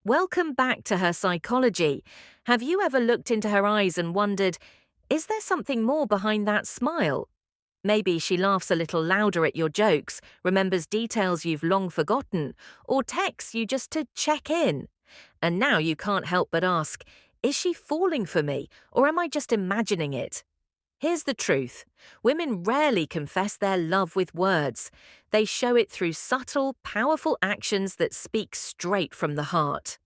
Welcome back to her psychology. Have you ever looked into her eyes and wondered, is there something more behind that smile? Maybe she laughs a little louder at your jokes, remembers details you've long forgotten, or texts you just to check in. And now you can't help but ask, is she falling for me, or am I just imagining it? Here's the truth. Women rarely confess their love with words. They show it through subtle, powerful actions that speak straight from the heart.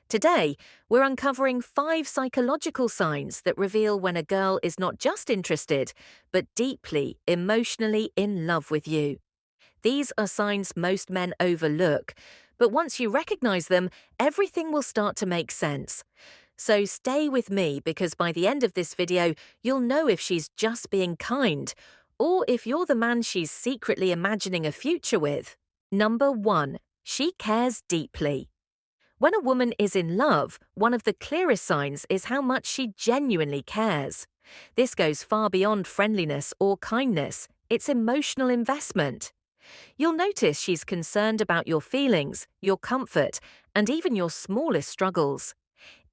Today, we're uncovering 5 psychological signs that reveal when a girl is not just interested, but deeply, emotionally in love with you. These are signs most men overlook, but once you recognize them, everything will start to make sense. So stay with me because by the end of this video, you'll know if she's just being kind or if you're the man she's secretly imagining a future with. Number 1. She cares deeply. When a woman is in love, one of the clearest signs is how much she genuinely cares. This goes far beyond friendliness or kindness. It's emotional investment. You'll notice she's concerned about your feelings, your comfort, and even your smallest struggles.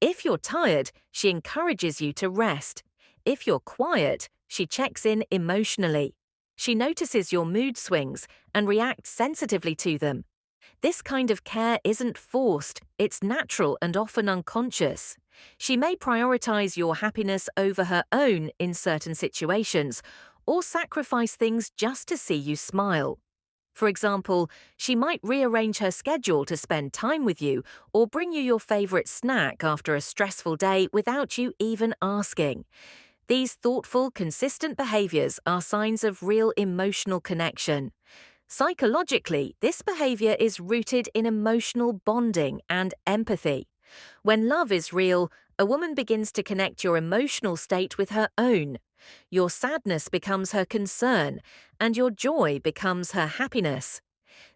If you're tired, she encourages you to rest. If you're quiet, she checks in emotionally. She notices your mood swings and reacts sensitively to them. This kind of care isn't forced, it's natural and often unconscious. She may prioritize your happiness over her own in certain situations, or sacrifice things just to see you smile. For example, she might rearrange her schedule to spend time with you or bring you your favorite snack after a stressful day without you even asking. These thoughtful, consistent behaviors are signs of real emotional connection. Psychologically, this behavior is rooted in emotional bonding and empathy. When love is real, a woman begins to connect your emotional state with her own. Your sadness becomes her concern, and your joy becomes her happiness.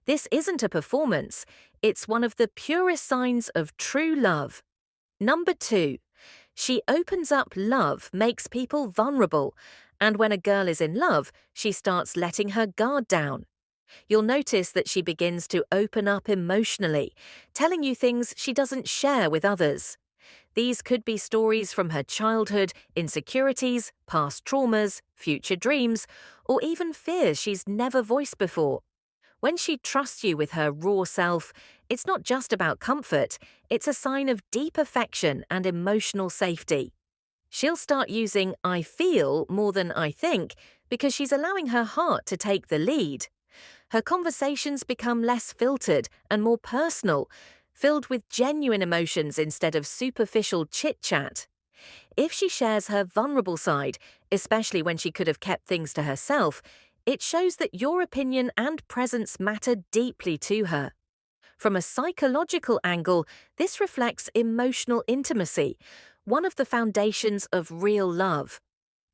This isn't a performance, it's one of the purest signs of true love. Number 2. She opens up. Love makes people vulnerable, and when a girl is in love, she starts letting her guard down. You'll notice that she begins to open up emotionally, telling you things she doesn't share with others. These could be stories from her childhood, insecurities, past traumas, future dreams, or even fears she's never voiced before. When she trusts you with her raw self, it's not just about comfort, it's a sign of deep affection and emotional safety. She'll start using "I feel" more than "I think" because she's allowing her heart to take the lead. Her conversations become less filtered and more personal, filled with genuine emotions instead of superficial chit-chat. If she shares her vulnerable side, especially when she could have kept things to herself, it shows that your opinion and presence matter deeply to her. From a psychological angle, this reflects emotional intimacy, one of the foundations of real love.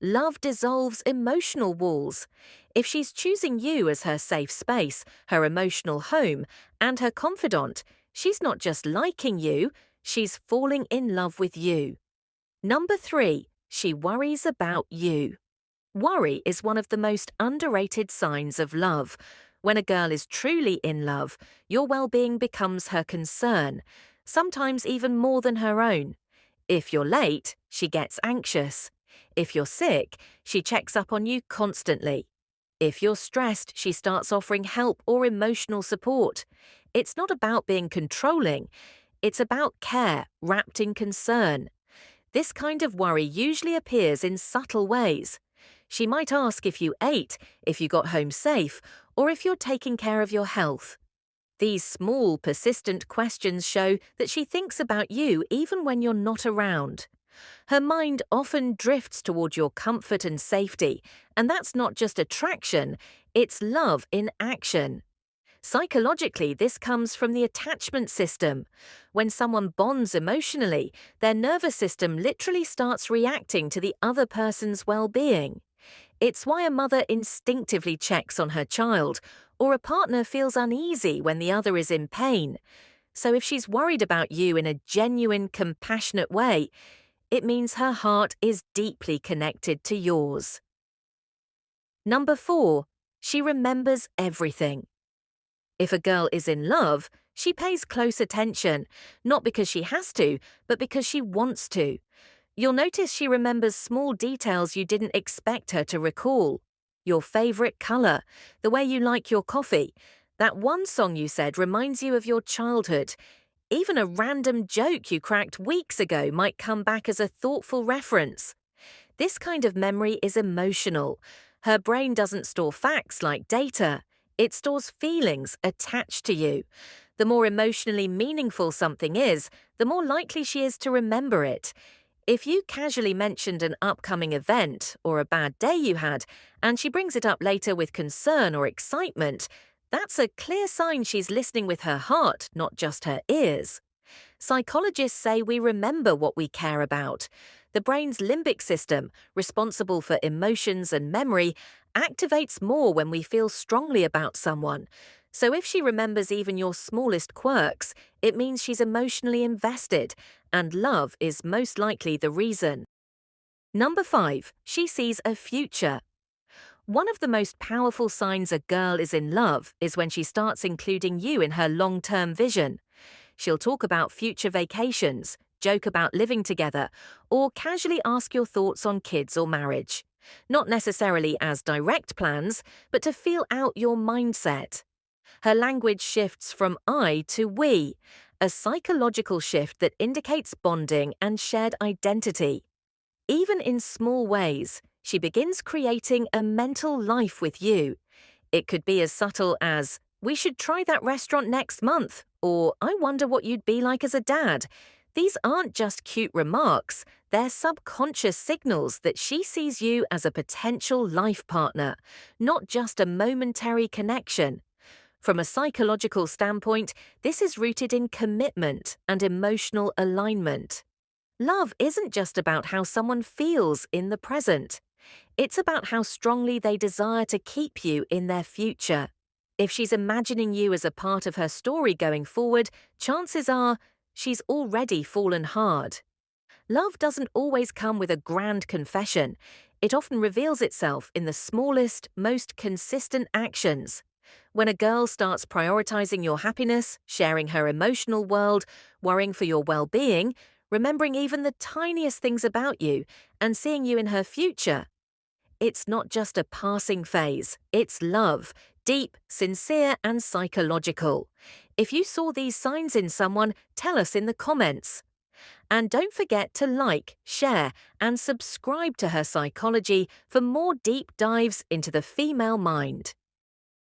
Love dissolves emotional walls. If she's choosing you as her safe space, her emotional home, and her confidant, she's not just liking you, she's falling in love with you. Number 3. She worries about you. Worry is one of the most underrated signs of love. When a girl is truly in love, your well-being becomes her concern, sometimes even more than her own. If you're late, she gets anxious. If you're sick, she checks up on you constantly. If you're stressed, she starts offering help or emotional support. It's not about being controlling, it's about care wrapped in concern. This kind of worry usually appears in subtle ways. She might ask if you ate, if you got home safe, or if you're taking care of your health. These small, persistent questions show that she thinks about you even when you're not around. Her mind often drifts toward your comfort and safety, and that's not just attraction, it's love in action. Psychologically, this comes from the attachment system. When someone bonds emotionally, their nervous system literally starts reacting to the other person's well-being. It's why a mother instinctively checks on her child, or a partner feels uneasy when the other is in pain. So if she's worried about you in a genuine, compassionate way, it means her heart is deeply connected to yours. Number 4. She remembers everything. If a girl is in love, She pays close attention, not because she has to, but because she wants to. You'll notice she remembers small details you didn't expect her to recall. Your favorite color, the way you like your coffee. That one song you said reminds you of your childhood. Even a random joke you cracked weeks ago might come back as a thoughtful reference. This kind of memory is emotional. Her brain doesn't store facts like data. It stores feelings attached to you. The more emotionally meaningful something is, the more likely she is to remember it. If you casually mentioned an upcoming event or a bad day you had, and she brings it up later with concern or excitement, that's a clear sign she's listening with her heart, not just her ears. Psychologists say we remember what we care about. The brain's limbic system, responsible for emotions and memory, activates more when we feel strongly about someone. So if she remembers even your smallest quirks, it means she's emotionally invested, and love is most likely the reason. Number 5, she sees a future. One of the most powerful signs a girl is in love is when she starts including you in her long-term vision. She'll talk about future vacations, joke about living together, or casually ask your thoughts on kids or marriage. Not necessarily as direct plans, but to feel out your mindset. Her language shifts from I to we, a psychological shift that indicates bonding and shared identity. Even in small ways, she begins creating a mental life with you. It could be as subtle as, "We should try that restaurant next month," or "I wonder what you'd be like as a dad." These aren't just cute remarks, they're subconscious signals that she sees you as a potential life partner, not just a momentary connection. From a psychological standpoint, this is rooted in commitment and emotional alignment. Love isn't just about how someone feels in the present. It's about how strongly they desire to keep you in their future. If she's imagining you as a part of her story going forward, chances are she's already fallen hard. Love doesn't always come with a grand confession. It often reveals itself in the smallest, most consistent actions. When a girl starts prioritizing your happiness, sharing her emotional world, worrying for your well-being, remembering even the tiniest things about you, and seeing you in her future, it's not just a passing phase, it's love, deep, sincere, and psychological. If you saw these signs in someone, tell us in the comments. And don't forget to like, share, and subscribe to Her Psychology for more deep dives into the female mind.